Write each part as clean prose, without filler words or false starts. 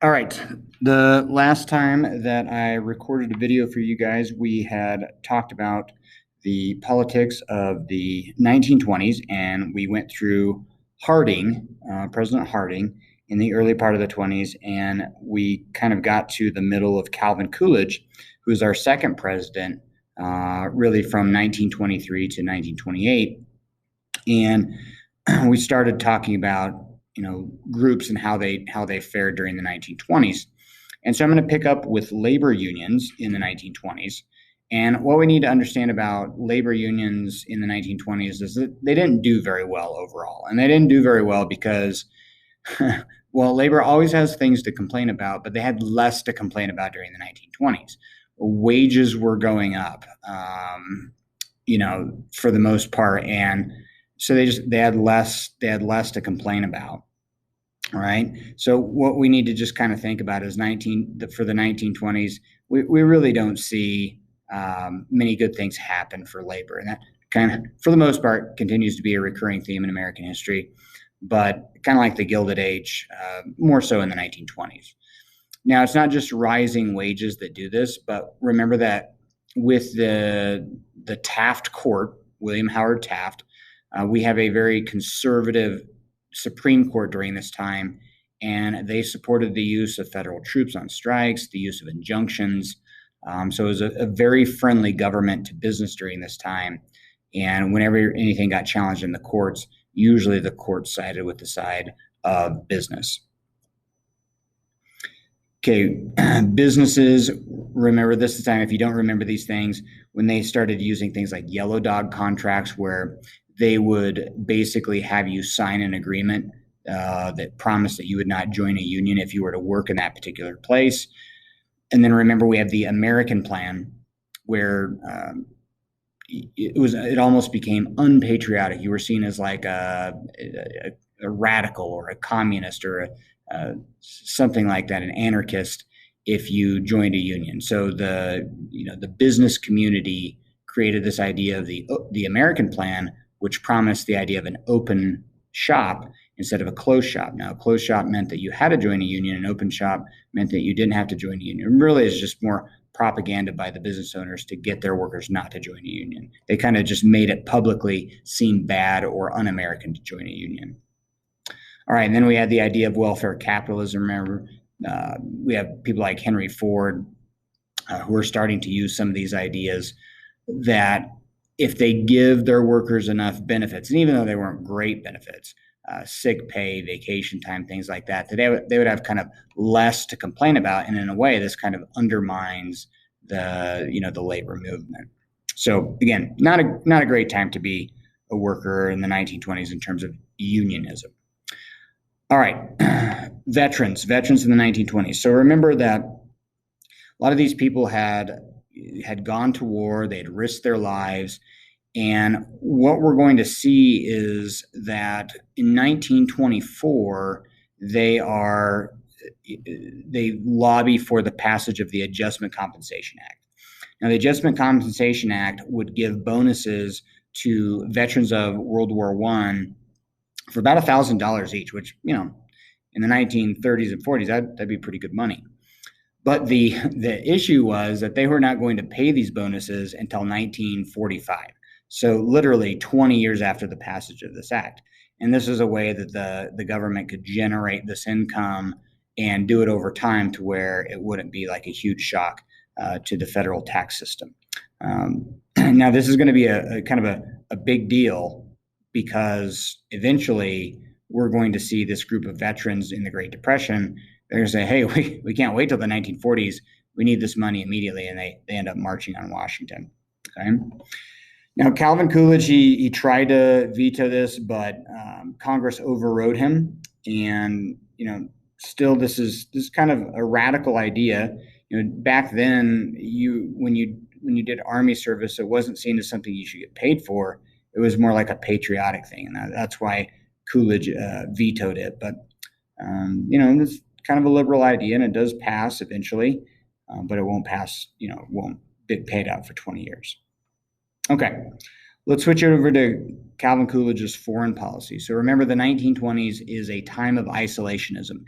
All right. The last time that I recorded a video for you guys, we had talked about the politics of the 1920s, and we went through Harding, President Harding, in the early part of the 20s, and we kind of got to the middle of Calvin Coolidge, who's our second president, really from 1923 to 1928. And we started talking about groups and how they fared during the 1920s. And so I'm going to pick up with labor unions in the 1920s. And what we need to understand about labor unions in the 1920s is that they didn't do very well overall. And they didn't do very well because, well, labor always has things to complain about, but they had less to complain about during the 1920s. Wages were going up, for the most part. And so they had less to complain about. All right. So what we need to just kind of think about is for the 1920s, we really don't see many good things happen for labor. And that kind of, for the most part, continues to be a recurring theme in American history, but kind of like the Gilded Age, more so in the 1920s. Now, it's not just rising wages that do this, but remember that with the Taft Court, William Howard Taft, we have a very conservative Supreme Court during this time, and they supported the use of federal troops on strikes, the use of injunctions. So it was a very friendly government to business during this time. And whenever anything got challenged in the courts, usually the courts sided with the side of business. Okay, businesses, remember this is the time, if you don't remember these things, when they started using things like yellow dog contracts, where they would basically have you sign an agreement that promised that you would not join a union if you were to work in that particular place. And then remember, we have the American Plan, where it almost became unpatriotic. You were seen as like a radical or a communist or something like that, an anarchist, if you joined a union. So the business community created this idea of the American Plan, which promised the idea of an open shop instead of a closed shop. Now, a closed shop meant that you had to join a union. An open shop meant that you didn't have to join a union. It really is just more propaganda by the business owners to get their workers not to join a union. They kind of just made it publicly seem bad or un-American to join a union. All right, and then we had the idea of welfare capitalism. Remember, we have people like Henry Ford who are starting to use some of these ideas that if they give their workers enough benefits, and even though they weren't great benefits, sick pay, vacation time, things like that, they would have kind of less to complain about. And in a way, this kind of undermines the labor movement. So again, not a great time to be a worker in the 1920s in terms of unionism. All right, veterans in the 1920s. So remember that a lot of these people had gone to war, they had risked their lives, and what we're going to see is that in 1924, they lobby for the passage of the Adjustment Compensation Act. Now, the Adjustment Compensation Act would give bonuses to veterans of World War I for about $1,000 each, which, in the 1930s and 40s, that'd be pretty good money. But the issue was that they were not going to pay these bonuses until 1945. So literally 20 years after the passage of this act. And this is a way that the government could generate this income and do it over time to where it wouldn't be like a huge shock to the federal tax system. Now, this is going to be a kind of a big deal, because eventually we're going to see this group of veterans in the Great Depression. They're going to say, hey, we can't wait till the 1940s. We need this money immediately. And they end up marching on Washington. Okay. Now, Calvin Coolidge, he tried to veto this, but Congress overrode him. And, still this is kind of a radical idea. Back then, when you did Army service, it wasn't seen as something you should get paid for. It was more like a patriotic thing, and that's why Coolidge vetoed it. But it's kind of a liberal idea, and it does pass eventually, but it won't pass. Won't get paid out for 20 years. Okay, let's switch over to Calvin Coolidge's foreign policy. So remember, the 1920s is a time of isolationism.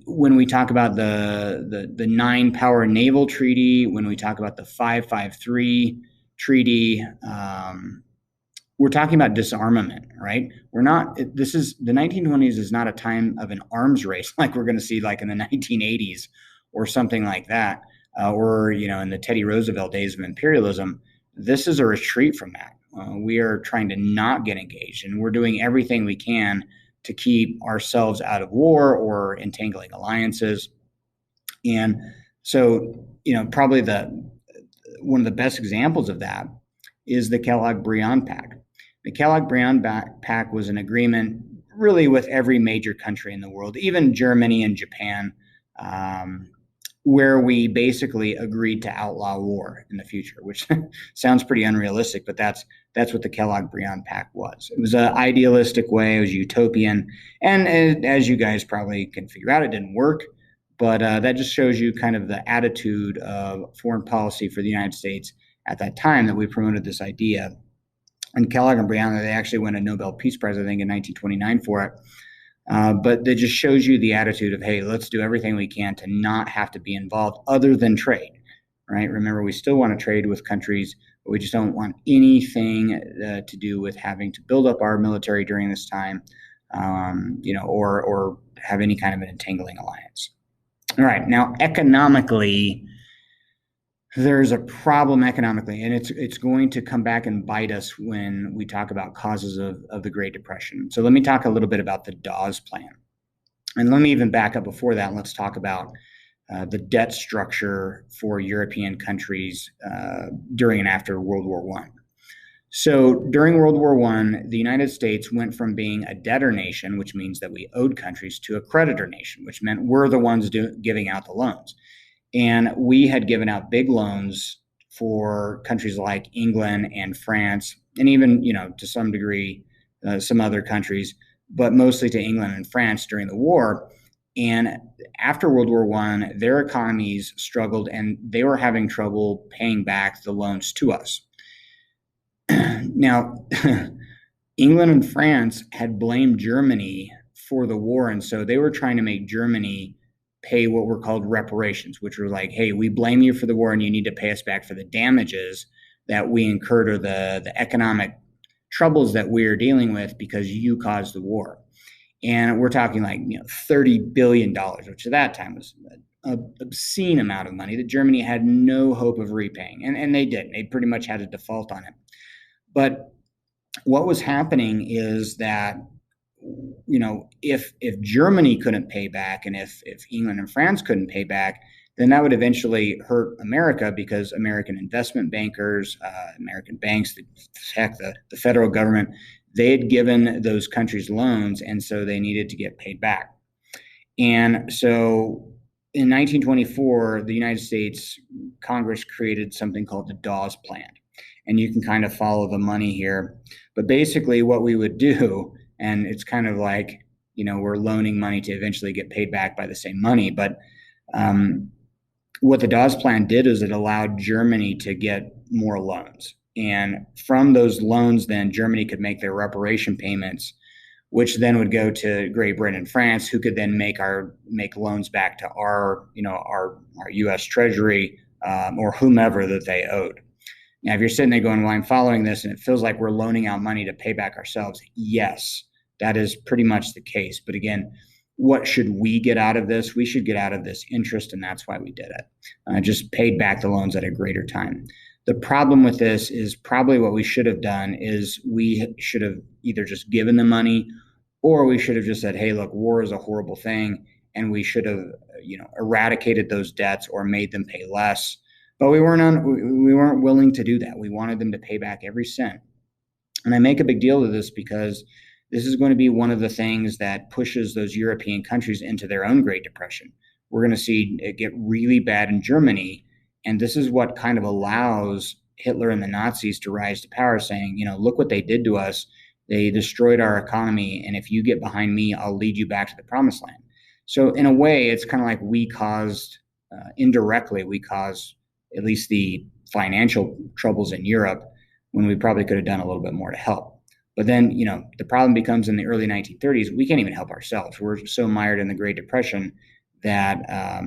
when we talk about the 9-power naval treaty, when we talk about the 553 treaty, we're talking about disarmament, right? We're not, this is, the 1920s is not a time of an arms race like we're going to see like in the 1980s or something like that, or, in the Teddy Roosevelt days of imperialism. This is a retreat from that. We are trying to not get engaged, and we're doing everything we can to keep ourselves out of war or entangling alliances. And so, probably one of the best examples of that is the Kellogg-Briand Pact. The Kellogg-Briand Pact was an agreement really with every major country in the world, even Germany and Japan, where we basically agreed to outlaw war in the future, which sounds pretty unrealistic, but that's what the Kellogg-Briand Pact was. It was an idealistic way, it was utopian, and as you guys probably can figure out, it didn't work, but that just shows you kind of the attitude of foreign policy for the United States at that time, that we promoted this idea. And Kellogg and Briand, they actually won a Nobel Peace Prize, I think, in 1929 for it. But that just shows you the attitude of, hey, let's do everything we can to not have to be involved other than trade, right? Remember, we still want to trade with countries, but we just don't want anything to do with having to build up our military during this time, or have any kind of an entangling alliance. All right, now economically, there's a problem economically, and it's going to come back and bite us when we talk about causes of the Great Depression. So let me talk a little bit about the Dawes Plan. And let me even back up before that, and let's talk about the debt structure for European countries during and after World War I. So during World War I, the United States went from being a debtor nation, which means that we owed countries, to a creditor nation, which meant we're the ones giving out the loans. And we had given out big loans for countries like England and France, and even, to some degree, some other countries, but mostly to England and France during the war. And after World War I, their economies struggled, and they were having trouble paying back the loans to us. Now, England and France had blamed Germany for the war, and so they were trying to make Germany pay what were called reparations, which were like, hey, we blame you for the war and you need to pay us back for the damages that we incurred, or the economic troubles that we're dealing with because you caused the war. And we're talking like, $30 billion, which at that time was an obscene amount of money that Germany had no hope of repaying. And they didn't. They pretty much had a default on it. But what was happening is that, if Germany couldn't pay back, and if England and France couldn't pay back, then that would eventually hurt America, because American investment bankers, American banks, the federal government, they had given those countries loans, and so they needed to get paid back. And so in 1924, the United States Congress created something called the Dawes Plan. And you can kind of follow the money here. But basically what we would do, and it's kind of like, we're loaning money to eventually get paid back by the same money. But what the Dawes Plan did is it allowed Germany to get more loans. And from those loans, then Germany could make their reparation payments, which then would go to Great Britain and France, who could then make loans back to our U.S. Treasury, or whomever that they owed. Now, if you're sitting there going, well, I'm following this and it feels like we're loaning out money to pay back ourselves, yes, that is pretty much the case. But again, what should we get out of this? We should get out of this interest, and that's why we did it. Just paid back the loans at a greater time. The problem with this is probably what we should have done is we should have either just given the money, or we should have just said, hey, look, war is a horrible thing, and we should have eradicated those debts or made them pay less. But we weren't willing to do that. We wanted them to pay back every cent. And I make a big deal of this because this is going to be one of the things that pushes those European countries into their own Great Depression. We're going to see it get really bad in Germany. And this is what kind of allows Hitler and the Nazis to rise to power, saying, look what they did to us. They destroyed our economy. And if you get behind me, I'll lead you back to the promised land. So in a way, it's kind of like indirectly, we caused at least the financial troubles in Europe, when we probably could have done a little bit more to help. But then, the problem becomes in the early 1930s, we can't even help ourselves. We're so mired in the Great Depression that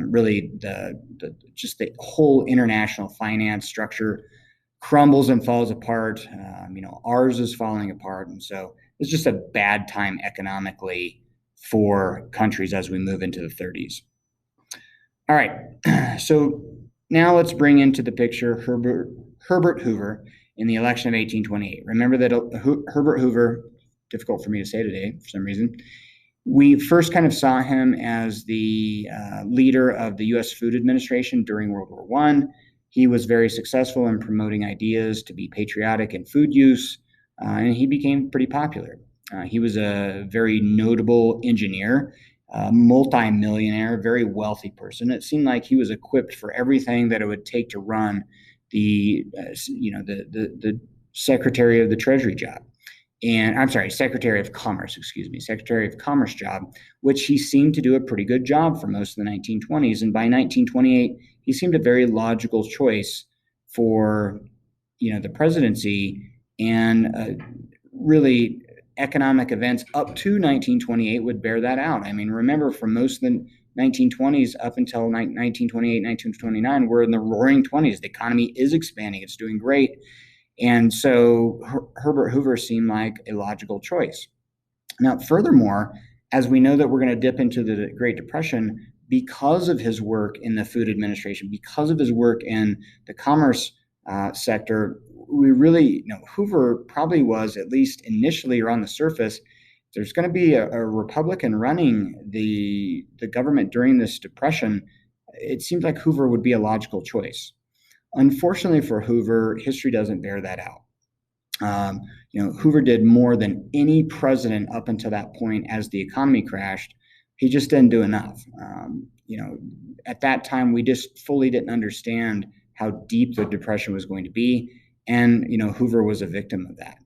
really just the whole international finance structure crumbles and falls apart. Ours is falling apart. And so it's just a bad time economically for countries as we move into the 30s. All right. So now let's bring into the picture Herbert Hoover in the election of 1828. Remember that Herbert Hoover, difficult for me to say today for some reason, we first kind of saw him as the leader of the U.S. Food Administration during World War I. He was very successful in promoting ideas to be patriotic in food use, and he became pretty popular. He was a very notable engineer, multi-millionaire, very wealthy person. It seemed like he was equipped for everything that it would take to run the Secretary of the Treasury job. And I'm sorry, Secretary of Commerce, Secretary of Commerce job, which he seemed to do a pretty good job for most of the 1920s. And by 1928, he seemed a very logical choice for, the presidency. And really, economic events up to 1928 would bear that out. I mean, remember, for most of the 1920s up until 1928, 1929, we're in the roaring 20s. The economy is expanding. It's doing great. And so Herbert Hoover seemed like a logical choice. Now, furthermore, as we know that we're going to dip into the Great Depression, because of his work in the Food Administration, because of his work in the commerce sector, we really, Hoover probably was, at least initially or on the surface, there's going to be a Republican running the government during this depression. It seems like Hoover would be a logical choice. Unfortunately for Hoover, history doesn't bear that out. Hoover did more than any president up until that point as the economy crashed. He just didn't do enough. At that time, we just fully didn't understand how deep the depression was going to be. And, Hoover was a victim of that.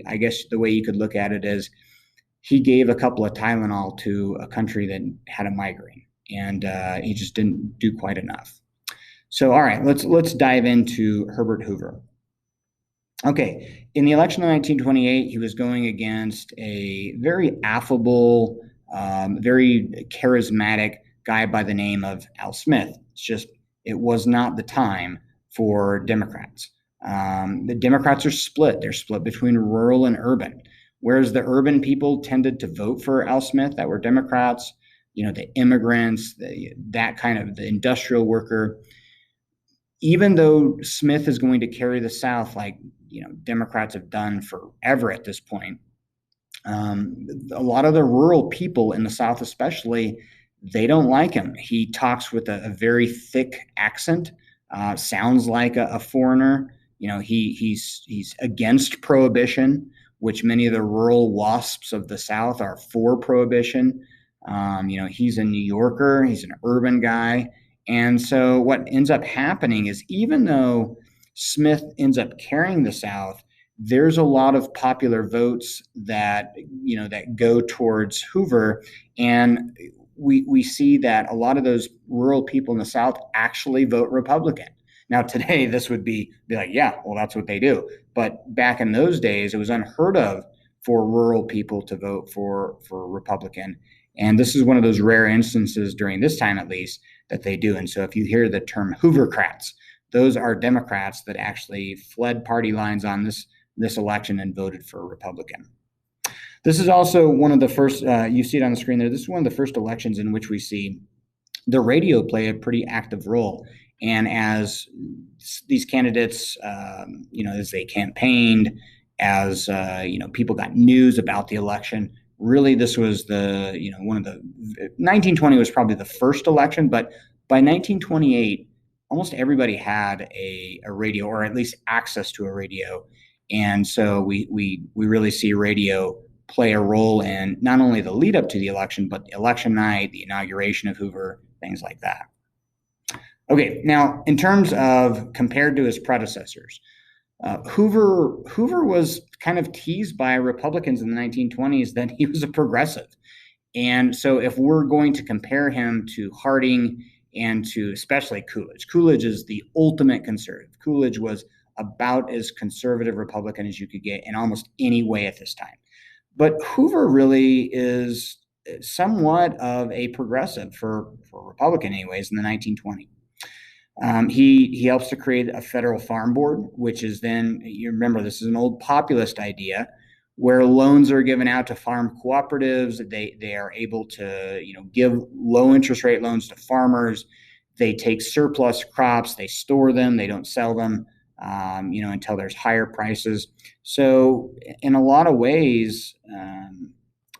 I guess the way you could look at it is he gave a couple of Tylenol to a country that had a migraine, and he just didn't do quite enough. So, all right, let's dive into Herbert Hoover. Okay, in the election of 1928, he was going against a very affable, very charismatic guy by the name of Al Smith. It was not the time for Democrats. The Democrats are split. They're split between rural and urban. Whereas the urban people tended to vote for Al Smith that were Democrats, the immigrants, that kind of the industrial worker. Even though Smith is going to carry the South like, Democrats have done forever at this point, a lot of the rural people in the South especially, they don't like him. He talks with a very thick accent, sounds like a foreigner. He's against prohibition, which many of the rural WASPs of the South are for prohibition. He's a New Yorker. He's an urban guy. And so what ends up happening is, even though Smith ends up carrying the South, there's a lot of popular votes that go towards Hoover. And we see that a lot of those rural people in the South actually vote Republican. Now, today, this would be like, yeah, well, that's what they do. But back in those days, it was unheard of for rural people to vote for Republican. And this is one of those rare instances during this time, at least, that they do. And so if you hear the term Hoovercrats, those are Democrats that actually fled party lines on this election and voted for a Republican. This is also one of the first, you see it on the screen there, this is one of the first elections in which we see the radio play a pretty active role. And as these candidates, as they campaigned, as, people got news about the election, really this was one of the, 1920 was probably the first election, but by 1928, almost everybody had a radio, or at least access to a radio. And so we really see radio play a role in not only the lead up to the election, but the election night, the inauguration of Hoover, things like that. Okay, now in terms of compared to his predecessors, Hoover was kind of teased by Republicans in the 1920s that he was a progressive. And so if we're going to compare him to Harding and to especially Coolidge is the ultimate conservative. Coolidge was about as conservative Republican as you could get in almost any way at this time. But Hoover really is somewhat of a progressive for Republican, anyways, in the 1920s. He helps to create a federal farm board, which is then, you remember, this is an old populist idea where loans are given out to farm cooperatives. They are able to, give low interest rate loans to farmers. They take surplus crops, they store them, they don't sell them, until there's higher prices. So in a lot of ways,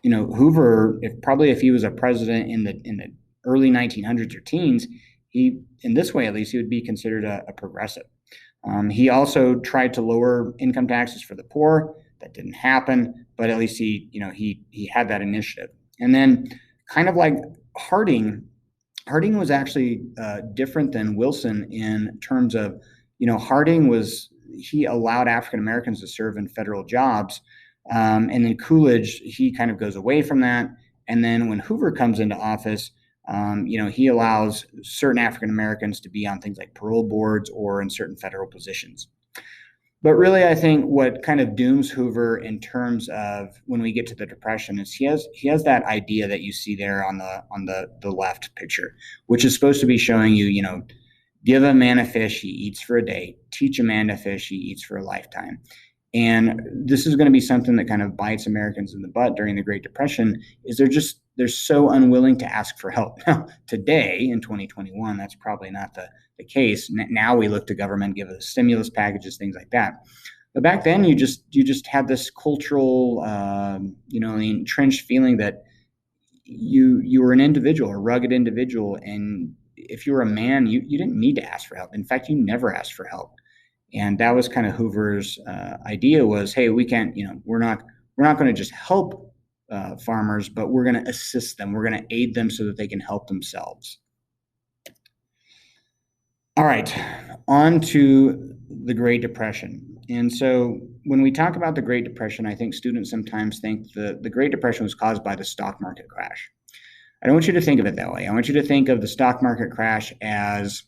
Hoover, if he was a president in the early 1900s or teens, in this way at least, he would be considered a progressive. He also tried to lower income taxes for the poor. That didn't happen, but at least he had that initiative. And then, kind of like Harding was actually different than Wilson in terms of, he allowed African Americans to serve in federal jobs. And then Coolidge, he kind of goes away from that. And then when Hoover comes into office, he allows certain African Americans to be on things like parole boards or in certain federal positions. But really, I think what kind of dooms Hoover in terms of when we get to the Depression is he has that idea that you see there on the left picture, which is supposed to be showing you, give a man a fish, he eats for a day. Teach a man to fish, he eats for a lifetime. And this is going to be something that kind of bites Americans in the butt during the Great Depression, is they're so unwilling to ask for help. Now, today in 2021, that's probably not the case. Now we look to government, give us stimulus packages, things like that. But back then, you just had this cultural, entrenched feeling that you were an individual, a rugged individual, and if you were a man, you didn't need to ask for help. In fact, you never asked for help. And that was kind of Hoover's idea was, hey, we can't, we're not going to just help farmers, but we're going to assist them. We're going to aid them so that they can help themselves. All right, on to the Great Depression. And so when we talk about the Great Depression, I think students sometimes think the Great Depression was caused by the stock market crash. I don't want you to think of it that way. I want you to think of the stock market crash as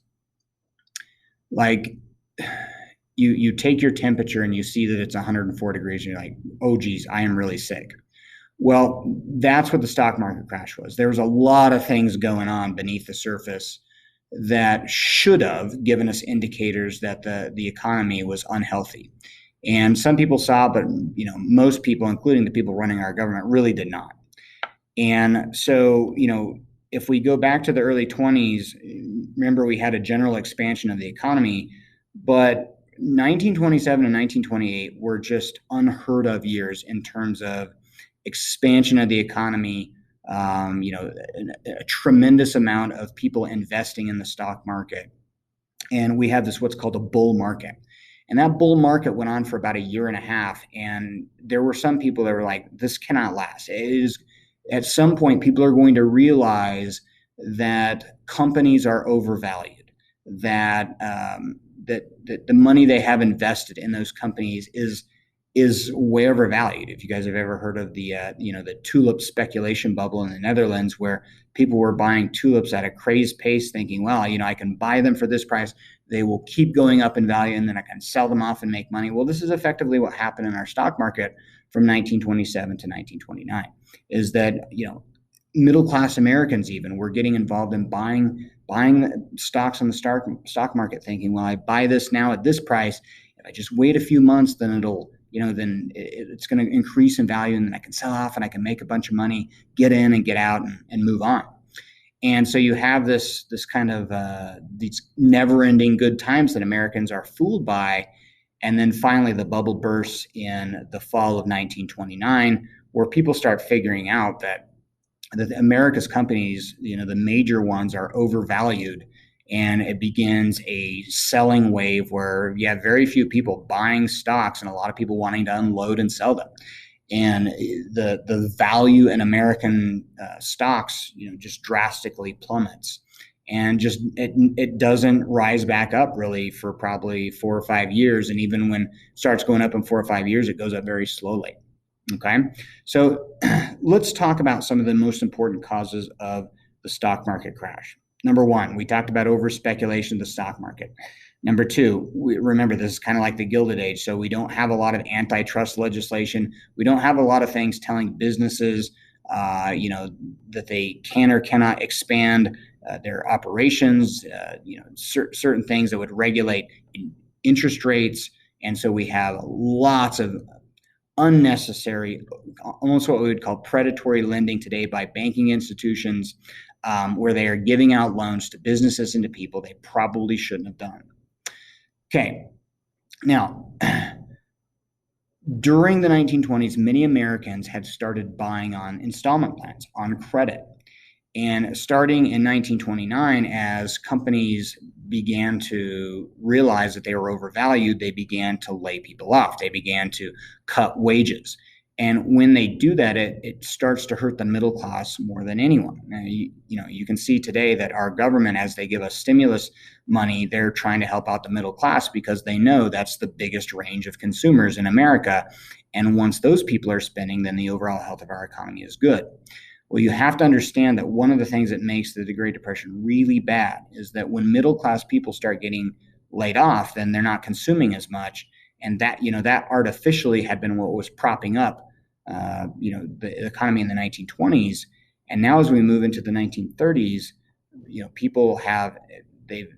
like you take your temperature and you see that it's 104 degrees and you're like, oh, geez, I am really sick. Well, that's what the stock market crash was. There was a lot of things going on beneath the surface that should have given us indicators that the economy was unhealthy. And some people saw, but most people, including the people running our government, really did not. And so, if we go back to the early 20s, remember we had a general expansion of the economy, but 1927 and 1928 were just unheard of years in terms of expansion of the economy. A tremendous amount of people investing in the stock market. And we have what's called a bull market. And that bull market went on for about a year and a half. And there were some people that were like, this cannot last. At some point, people are going to realize that companies are overvalued, that the money they have invested in those companies is way overvalued. If you guys have ever heard of the tulip speculation bubble in the Netherlands, where people were buying tulips at a crazed pace, thinking, well, I can buy them for this price, they will keep going up in value, and then I can sell them off and make money. Well, this is effectively what happened in our stock market from 1927 to 1929, is that, middle-class Americans even were getting involved in buying stocks on the stock market, thinking, well, I buy this now at this price. If I just wait a few months, then then it's going to increase in value, and then I can sell off and I can make a bunch of money, get in and get out and move on. And so you have this kind of these never-ending good times that Americans are fooled by. And then finally the bubble bursts in the fall of 1929, where people start figuring out that America's companies, the major ones, are overvalued. And it begins a selling wave where you have very few people buying stocks and a lot of people wanting to unload and sell them. And the value in American stocks, just drastically plummets. And just it doesn't rise back up really for probably 4 or 5 years. And even when it starts going up in 4 or 5 years, it goes up very slowly. Okay, so let's talk about some of the most important causes of the stock market crash. Number one, we talked about over speculation of the stock market. Number two, remember, this is kind of like the Gilded Age. So we don't have a lot of antitrust legislation. We don't have a lot of things telling businesses, that they can or cannot expand their operations, certain things that would regulate interest rates. And so we have lots of unnecessary, almost what we would call predatory lending today by banking institutions, where they are giving out loans to businesses and to people they probably shouldn't have done. Okay, now, during the 1920s, many Americans had started buying on installment plans, on credit. And starting in 1929, as companies began to realize that they were overvalued, they began to lay people off. They began to cut wages. And when they do that, it starts to hurt the middle class more than anyone. Now, you can see today that our government, as they give us stimulus money, they're trying to help out the middle class because they know that's the biggest range of consumers in America. And once those people are spending, then the overall health of our economy is good. Well, you have to understand that one of the things that makes the Great Depression really bad is that when middle class people start getting laid off, then they're not consuming as much. And that, that artificially had been what was propping up, the economy in the 1920s. And now as we move into the 1930s, people they've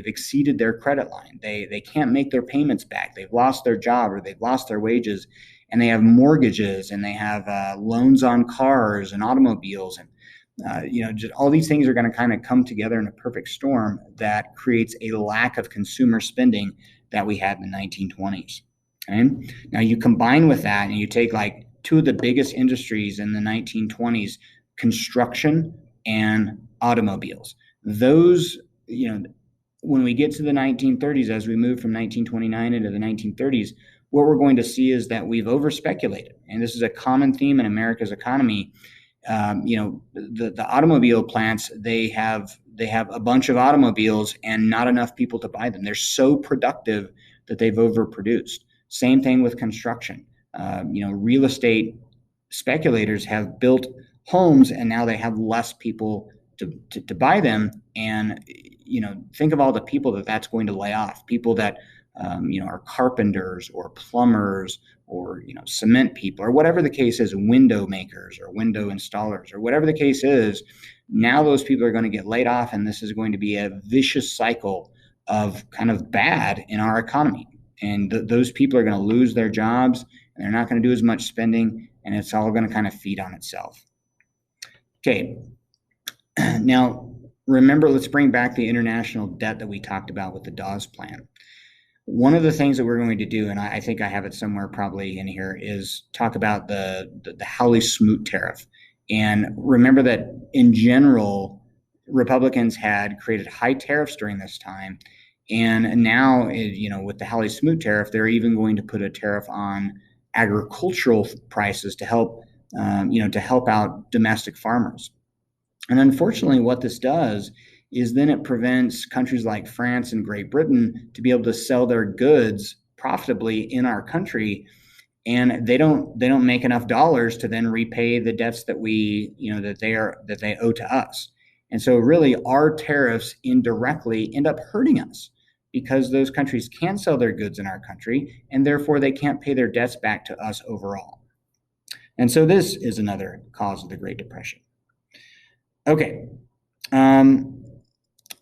exceeded their credit line. They can't make their payments back. They've lost their job or they've lost their wages, and they have mortgages and they have loans on cars and automobiles, and just all these things are going to kind of come together in a perfect storm that creates a lack of consumer spending that we had in the 1920s. Okay? Now you combine with that and you take like two of the biggest industries in the 1920s, construction and automobiles. Those, when we get to the 1930s, as we move from 1929 into the 1930s, what we're going to see is that we've overspeculated. And this is a common theme in America's economy. The automobile plants, they have a bunch of automobiles and not enough people to buy them. They're so productive that they've overproduced. Same thing with construction. Real estate speculators have built homes and now they have less people to buy them. And, think of all the people that's going to lay off. People that, are carpenters or plumbers or, cement people or whatever the case is, window makers or window installers or whatever the case is. Now those people are going to get laid off, and this is going to be a vicious cycle of kind of bad in our economy. And those people are going to lose their jobs, and they're not going to do as much spending, and it's all going to kind of feed on itself. Okay. Now, remember, let's bring back the international debt that we talked about with the Dawes Plan. One of the things that we're going to do, and I think I have it somewhere probably in here, is talk about the Hawley-Smoot tariff. And remember that in general, Republicans had created high tariffs during this time. And now, with the Hawley-Smoot tariff, they're even going to put a tariff on agricultural prices to help, out domestic farmers. And unfortunately, what this does is then it prevents countries like France and Great Britain to be able to sell their goods profitably in our country, and they don't make enough dollars to then repay the debts that that they owe to us. And so really our tariffs indirectly end up hurting us because those countries can't sell their goods in our country, and therefore they can't pay their debts back to us overall. And so this is another cause of the Great Depression. Okay.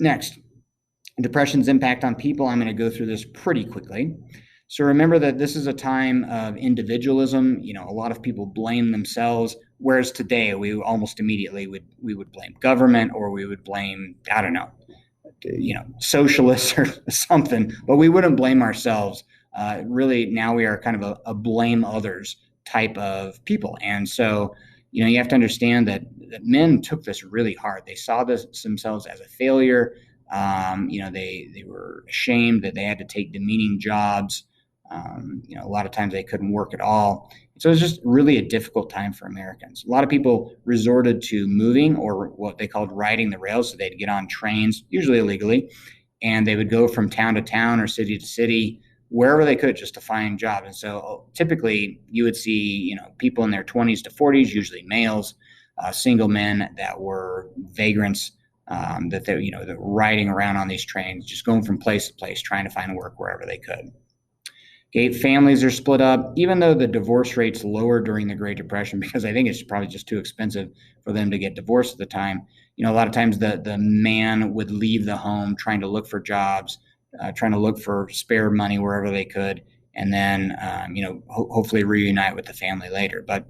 Next, depression's impact on people. I'm going to go through this pretty quickly. So remember that this is a time of individualism. A lot of people blame themselves, whereas today we almost immediately would blame government, or we would blame, I don't know, socialists or something, but we wouldn't blame ourselves. Really, now we are kind of a blame others type of people. And so, you have to understand that men took this really hard. They saw themselves as a failure. They were ashamed that they had to take demeaning jobs. A lot of times they couldn't work at all. So it was just really a difficult time for Americans. A lot of people resorted to moving, or what they called riding the rails. So they'd get on trains, usually illegally, and they would go from town to town or city to city, wherever they could, just to find jobs. And so typically you would see, people in their 20s to 40s, usually males, single men that were vagrants, that they're riding around on these trains, just going from place to place, trying to find work wherever they could. Okay, families are split up, even though the divorce rate's lower during the Great Depression, because I think it's probably just too expensive for them to get divorced at the time. A lot of times the man would leave the home trying to look for jobs, trying to look for spare money wherever they could, and then hopefully reunite with the family later. But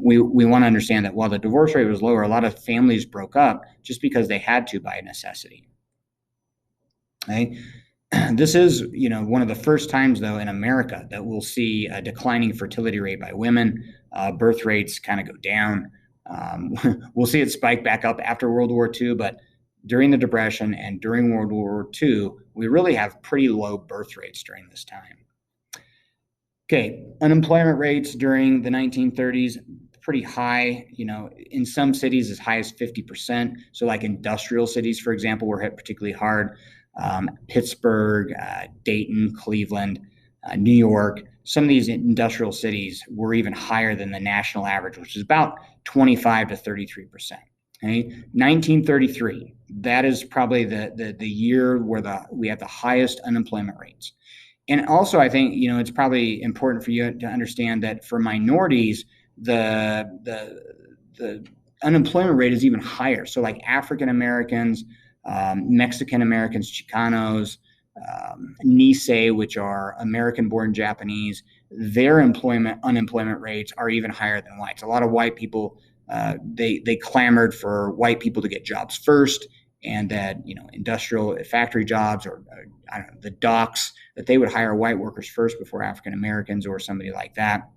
we want to understand that while the divorce rate was lower, a lot of families broke up just because they had to by necessity. Okay. This is, one of the first times, though, in America that we'll see a declining fertility rate by women. Birth rates kind of go down. We'll see it spike back up after World War II, but during the Depression and during World War II, we really have pretty low birth rates during this time. Okay, unemployment rates during the 1930s, pretty high, in some cities as high as 50%. So like industrial cities, for example, were hit particularly hard. Pittsburgh, Dayton, Cleveland, New York, some of these industrial cities were even higher than the national average, which is about 25 to 33%. Okay? 1933, that is probably the year where we have the highest unemployment rates. And also, I think, it's probably important for you to understand that for minorities, the unemployment rate is even higher. So like African Americans, Mexican Americans, Chicanos, Nisei, which are American-born Japanese, their unemployment rates are even higher than whites. A lot of white people, they clamored for white people to get jobs first, and that industrial factory jobs or I don't know, the docks, that they would hire white workers first before African Americans or somebody like that.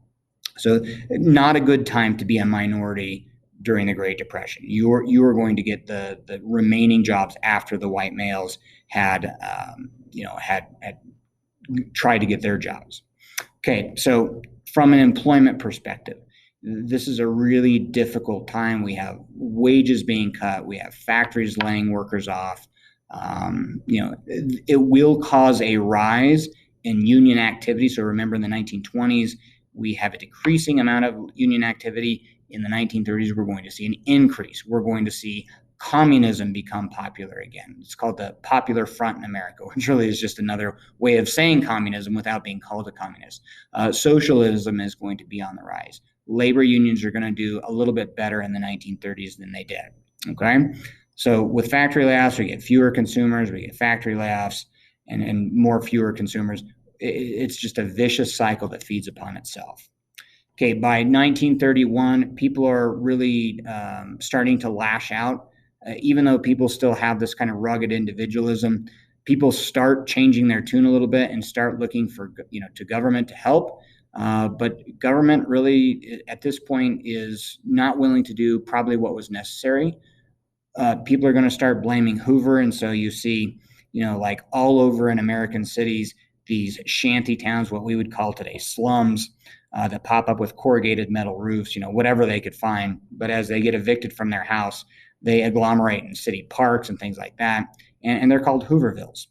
So not a good time to be a minority during the Great Depression. You are going to get the remaining jobs after the white males had tried to get their jobs. Okay, so from an employment perspective, this is a really difficult time. We have wages being cut. We have factories laying workers off. It will cause a rise in union activity. So remember, in the 1920s, we have a decreasing amount of union activity. In the 1930s, we're going to see an increase. We're going to see communism become popular again. It's called the Popular Front in America, which really is just another way of saying communism without being called a communist. Socialism is going to be on the rise. Labor unions are going to do a little bit better in the 1930s than they did. Okay, so with factory layoffs, we get fewer consumers, we get factory layoffs, and fewer consumers. It's just a vicious cycle that feeds upon itself. Okay, by 1931, people are really starting to lash out. Even though people still have this kind of rugged individualism, people start changing their tune a little bit and start looking for, to government to help. But government really, at this point, is not willing to do probably what was necessary. People are going to start blaming Hoover, and so you see, like all over in American cities, these shanty towns, what we would call today slums, that pop up with corrugated metal roofs, whatever they could find. But as they get evicted from their house, they agglomerate in city parks and things like that, and they're called Hoovervilles.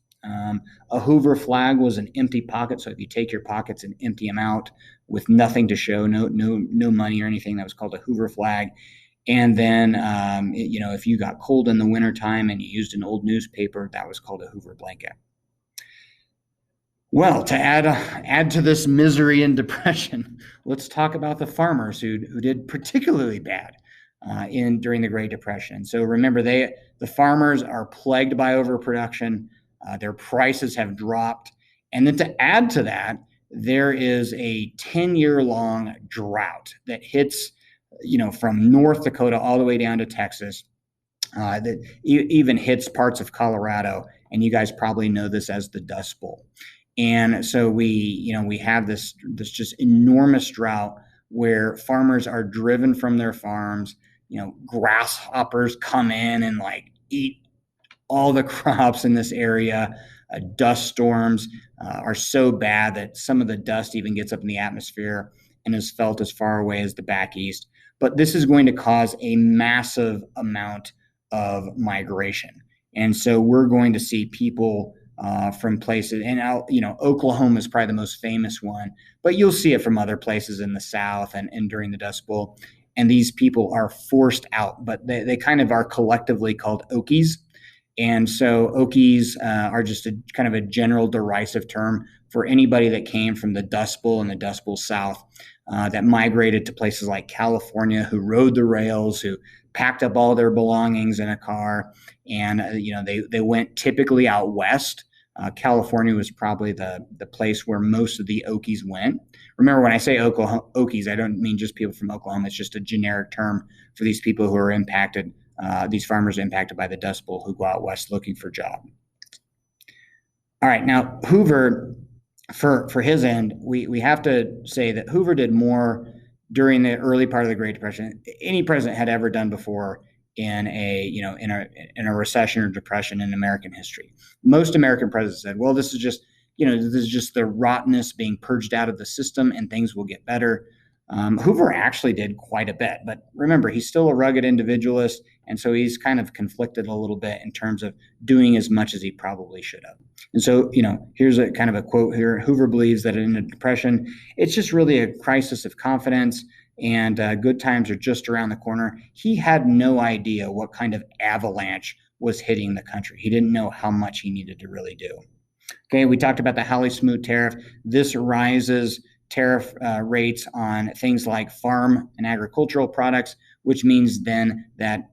A Hoover flag was an empty pocket, so if you take your pockets and empty them out with nothing to show, no money or anything, that was called a Hoover flag. And then, if you got cold in the wintertime and you used an old newspaper, that was called a Hoover blanket. Well, to add to this misery and depression, let's talk about the farmers who did particularly bad during the Great Depression. So remember, the farmers are plagued by overproduction. Their prices have dropped, and then to add to that, there is a 10-year-long drought that hits, from North Dakota all the way down to Texas. That even hits parts of Colorado, and you guys probably know this as the Dust Bowl. And so we have this just enormous drought where farmers are driven from their farms. Grasshoppers come in and eat all the crops in this area. Dust storms are so bad that some of the dust even gets up in the atmosphere and is felt as far away as the back east. But this is going to cause a massive amount of migration. And so we're going to see people from places, and Oklahoma is probably the most famous one, but you'll see it from other places in the South and during the Dust Bowl. and these people are forced out, but they kind of are collectively called Okies. And so Okies are just a kind of a general derisive term for anybody that came from the Dust Bowl and the Dust Bowl South, that migrated to places like California, who rode the rails, who packed up all their belongings in a car, and they went typically out west. California was probably the place where most of the Okies went. Remember, when I say Okies, I don't mean just people from Oklahoma. It's just a generic term for these people who are impacted. These farmers impacted by the Dust Bowl who go out west looking for a job. All right, now Hoover, for his end, we have to say that Hoover did more during the early part of the Great Depression any president had ever done before in a recession or depression in American history. Most American presidents said, "Well, this is just the rottenness being purged out of the system, and things will get better." Hoover actually did quite a bit, but remember, he's still a rugged individualist, and so he's kind of conflicted a little bit in terms of doing as much as he probably should have. And so, here's a kind of a quote here. Hoover believes that in a depression, it's just really a crisis of confidence, and good times are just around the corner. He had no idea what kind of avalanche was hitting the country. He didn't know how much he needed to really do. Okay, we talked about the Hawley-Smoot tariff. This rises tariff rates on things like farm and agricultural products, which means then that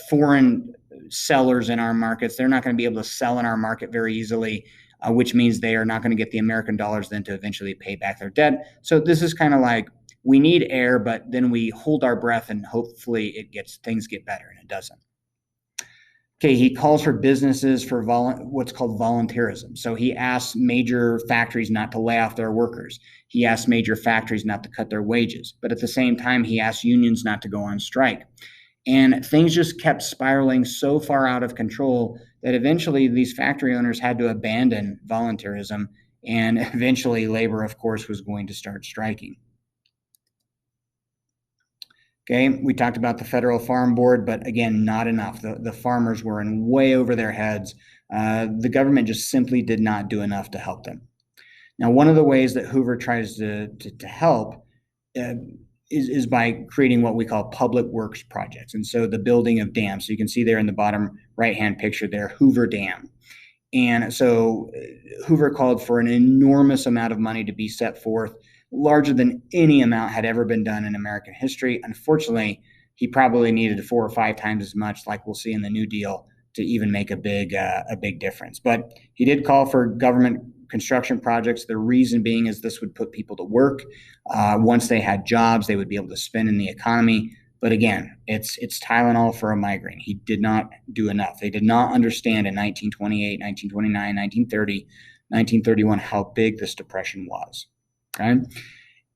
foreign sellers in our markets, they're not going to be able to sell in our market very easily, which means they are not going to get the American dollars then to eventually pay back their debt. So this is kind of like, we need air, but then we hold our breath and hopefully things get better, and it doesn't. Okay, he calls for businesses for what's called volunteerism. So he asks major factories not to lay off their workers. He asks major factories not to cut their wages. But at the same time, he asks unions not to go on strike. And things just kept spiraling so far out of control that eventually these factory owners had to abandon volunteerism. And eventually labor, of course, was going to start striking. Okay, we talked about the Federal Farm Board, but again, not enough. The farmers were in way over their heads. The government just simply did not do enough to help them. Now, one of the ways that Hoover tries to help is by creating what we call public works projects. And so the building of dams. So you can see there in the bottom right-hand picture there, Hoover Dam. And so Hoover called for an enormous amount of money to be set forth, larger than any amount had ever been done in American history. Unfortunately, he probably needed 4 or 5 times as much, like we'll see in the New Deal, to even make a big difference. But he did call for government construction projects. The reason being is this would put people to work. Once they had jobs, they would be able to spend in the economy. But again, it's Tylenol for a migraine. He did not do enough. They did not understand in 1928, 1929, 1930, 1931 how big this depression was. Okay.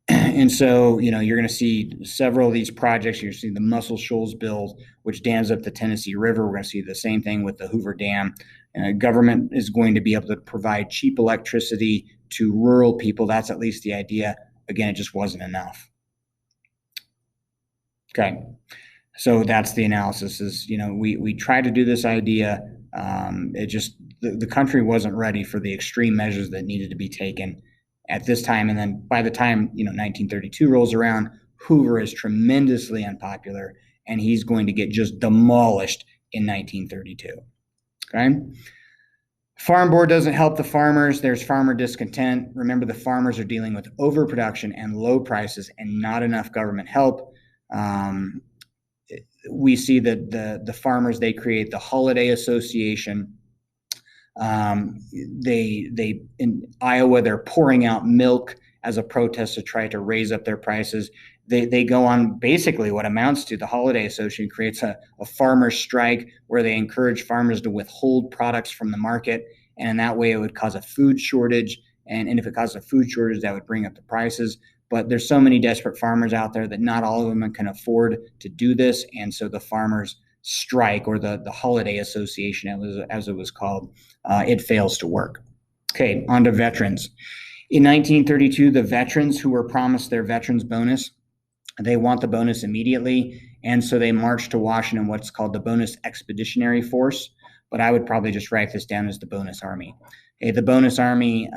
And so, you're going to see several of these projects. You're seeing the Muscle Shoals build, which dams up the Tennessee River. We're going to see the same thing with the Hoover Dam. Government is going to be able to provide cheap electricity to rural people. That's at least the idea. Again, it just wasn't enough. Okay. So that's the analysis is, we tried to do this idea. The country wasn't ready for the extreme measures that needed to be taken at this time. And then by the time, 1932 rolls around, Hoover is tremendously unpopular, and he's going to get just demolished in 1932. Okay. Farm Board doesn't help the farmers. There's farmer discontent. Remember, the farmers are dealing with overproduction and low prices and not enough government help. We see that the farmers, they create the Holiday Association. In Iowa, they're pouring out milk as a protest to try to raise up their prices. They go on basically what amounts to the Holiday Association creates a farmer strike where they encourage farmers to withhold products from the market. And in that way, it would cause a food shortage. And if it caused a food shortage, that would bring up the prices. But there's so many desperate farmers out there that not all of them can afford to do this. And so the farmers strike, or the Holiday Association, as it was called, it fails to work. Okay, on to veterans. In 1932, the veterans who were promised their veterans bonus, they want the bonus immediately, and so they march to Washington, what's called the Bonus Expeditionary Force, but I would probably just write this down as the Bonus Army. Okay, the Bonus Army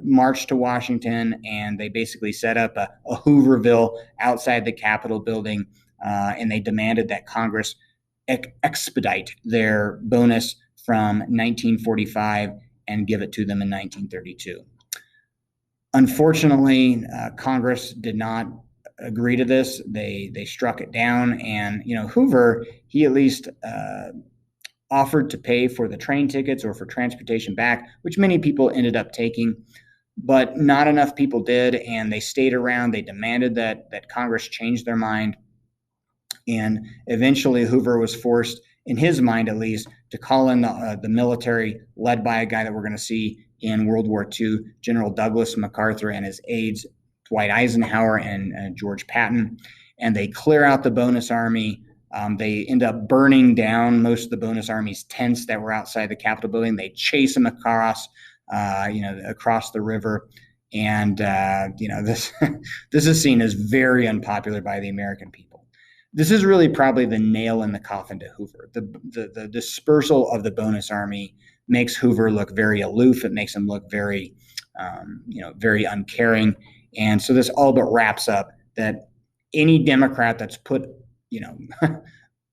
marched to Washington, and they basically set up a Hooverville outside the Capitol building. and they demanded that Congress expedite their bonus from 1945 and give it to them in 1932. Unfortunately, Congress did not agree to this. They struck it down, and Hoover, he at least offered to pay for the train tickets or for transportation back, which many people ended up taking, but not enough people did, and they stayed around. They demanded that Congress change their mind, and eventually Hoover was forced, in his mind at least, to call in the military, led by a guy that we're going to see in World War II, General Douglas MacArthur, and his aides, Dwight Eisenhower and George Patton, and they clear out the bonus army. They end up burning down most of the bonus army's tents that were outside the Capitol building. They chase them across, across the river, and this this is seen as very unpopular by the American people. This is really probably the nail in the coffin to Hoover. The dispersal of the bonus army makes Hoover look very aloof. It makes him look very, very uncaring. And so this all but wraps up that any Democrat that's put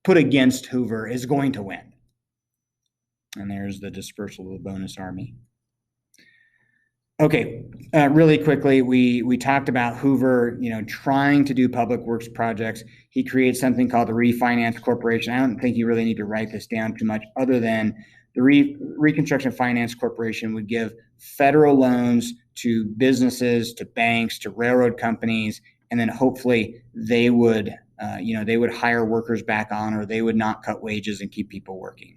against Hoover is going to win. And there's the dispersal of the bonus army. Okay, really quickly, we talked about Hoover, trying to do public works projects. He creates something called the Refinance Corporation. I don't think you really need to write this down too much, other than the Reconstruction Finance Corporation would give federal loans to businesses, to banks, to railroad companies, and then hopefully they would, they would hire workers back on, or they would not cut wages and keep people working.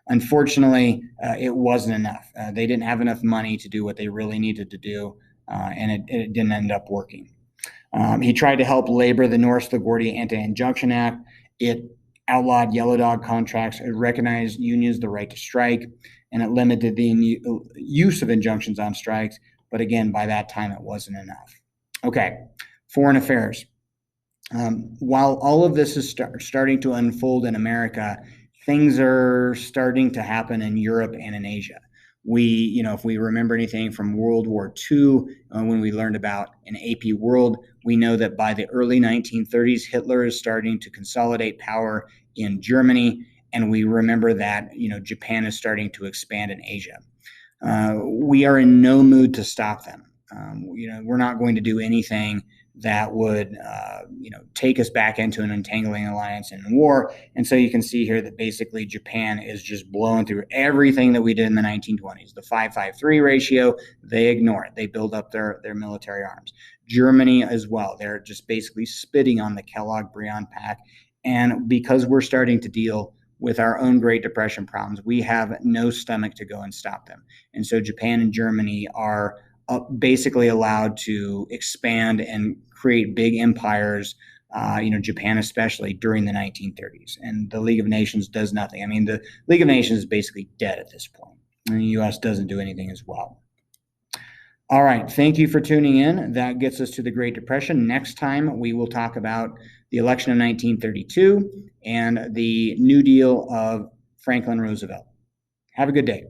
Unfortunately, it wasn't enough. They didn't have enough money to do what they really needed to do, and it didn't end up working. He tried to help labor the Norris-LaGuardia Anti-Injunction Act. It outlawed yellow dog contracts. It recognized unions the right to strike, and it limited the use of injunctions on strikes. But again, by that time, it wasn't enough. Okay, foreign affairs. While all of this is starting to unfold in America, things are starting to happen in Europe and in Asia. If we remember anything from World War II, when we learned about an AP World, we know that by the early 1930s, Hitler is starting to consolidate power in Germany, and we remember that Japan is starting to expand in Asia. We are in no mood to stop them. We're not going to do anything that would, take us back into an entangling alliance and war. And so you can see here that basically Japan is just blowing through everything that we did in the 1920s. The 5-5-3 ratio, they ignore it. They build up their military arms. Germany as well. They're just basically spitting on the Kellogg-Briand Pact. And because we're starting to deal with our own Great Depression problems, we have no stomach to go and stop them. And so Japan and Germany are basically allowed to expand and create big empires, Japan especially, during the 1930s. And the League of Nations does nothing. I mean, the League of Nations is basically dead at this point, and the U.S. doesn't do anything as well. All right, thank you for tuning in. That gets us to the Great Depression. Next time, we will talk about the election of 1932 and the New Deal of Franklin Roosevelt. Have a good day.